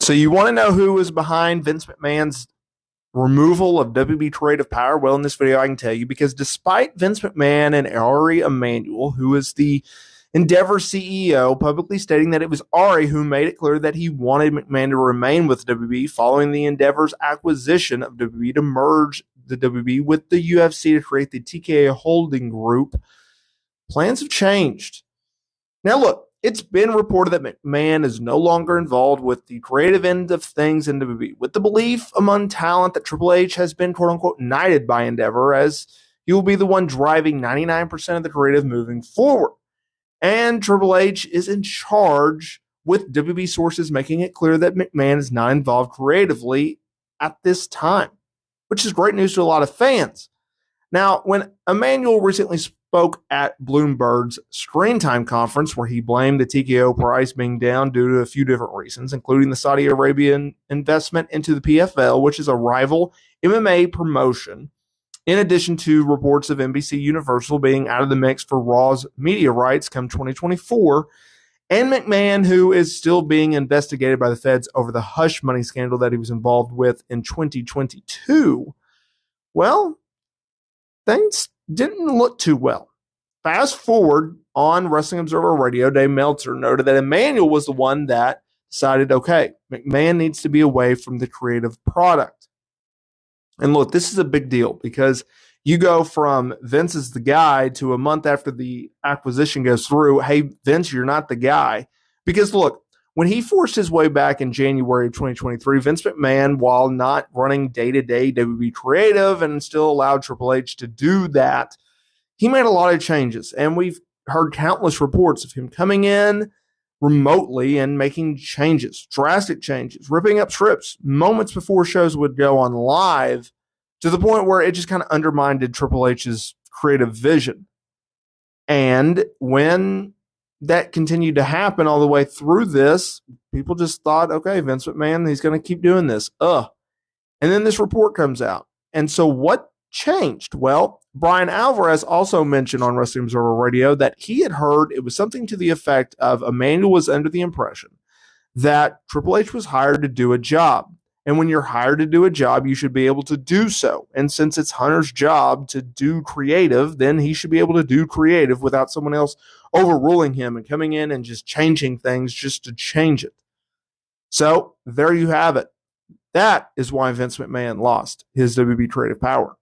So you want to know who was behind Vince McMahon's removal of WB creative power? Well, in this video, I can tell you, because despite Vince McMahon and Ari Emanuel, who is the Endeavor CEO, publicly stating that it was Ari who made it clear that he wanted McMahon to remain with WB following the Endeavor's acquisition of WB to merge the WB with the UFC to create the TKO holding group, plans have changed. Now, look, it's been reported that McMahon is no longer involved with the creative end of things in WWE, with the belief among talent that Triple H has been, quote-unquote, knighted by Endeavor, as he will be the one driving 99% of the creative moving forward. And Triple H is in charge, with WB sources making it clear that McMahon is not involved creatively at this time, which is great news to a lot of fans. Now, when Emanuel recently spoke at Bloomberg's Screen Time conference, where he blamed the TKO price being down due to a few different reasons, including the Saudi Arabian investment into the PFL, which is a rival MMA promotion, in addition to reports of NBC Universal being out of the mix for Raw's media rights come 2024, and McMahon, who is still being investigated by the feds over the hush money scandal that he was involved with in 2022, well, things didn't look too well. Fast forward on Wrestling Observer Radio, Dave Meltzer noted that Emanuel was the one that decided, okay, McMahon needs to be away from the creative product. And look, this is a big deal because you go from Vince is the guy to a month after the acquisition goes through, hey, Vince, you're not the guy. Because look, when he forced his way back in January of 2023, Vince McMahon, while not running day-to-day WB creative and still allowed Triple H to do that, he made a lot of changes. And we've heard countless reports of him coming in remotely and making changes, drastic changes, ripping up scripts moments before shows would go on live, to the point where it just kind of undermined Triple H's creative vision. And when that continued to happen all the way through this, people just thought, okay, Vince McMahon, he's going to keep doing this. And then this report comes out. And so what changed? Well, Brian Alvarez also mentioned on Wrestling Observer Radio that he had heard it was something to the effect of Emanuel was under the impression that Triple H was hired to do a job. And when you're hired to do a job, you should be able to do so. And since it's Hunter's job to do creative, then he should be able to do creative without someone else overruling him and coming in and just changing things just to change it. So there you have it. That is why Vince McMahon lost his WB creative power.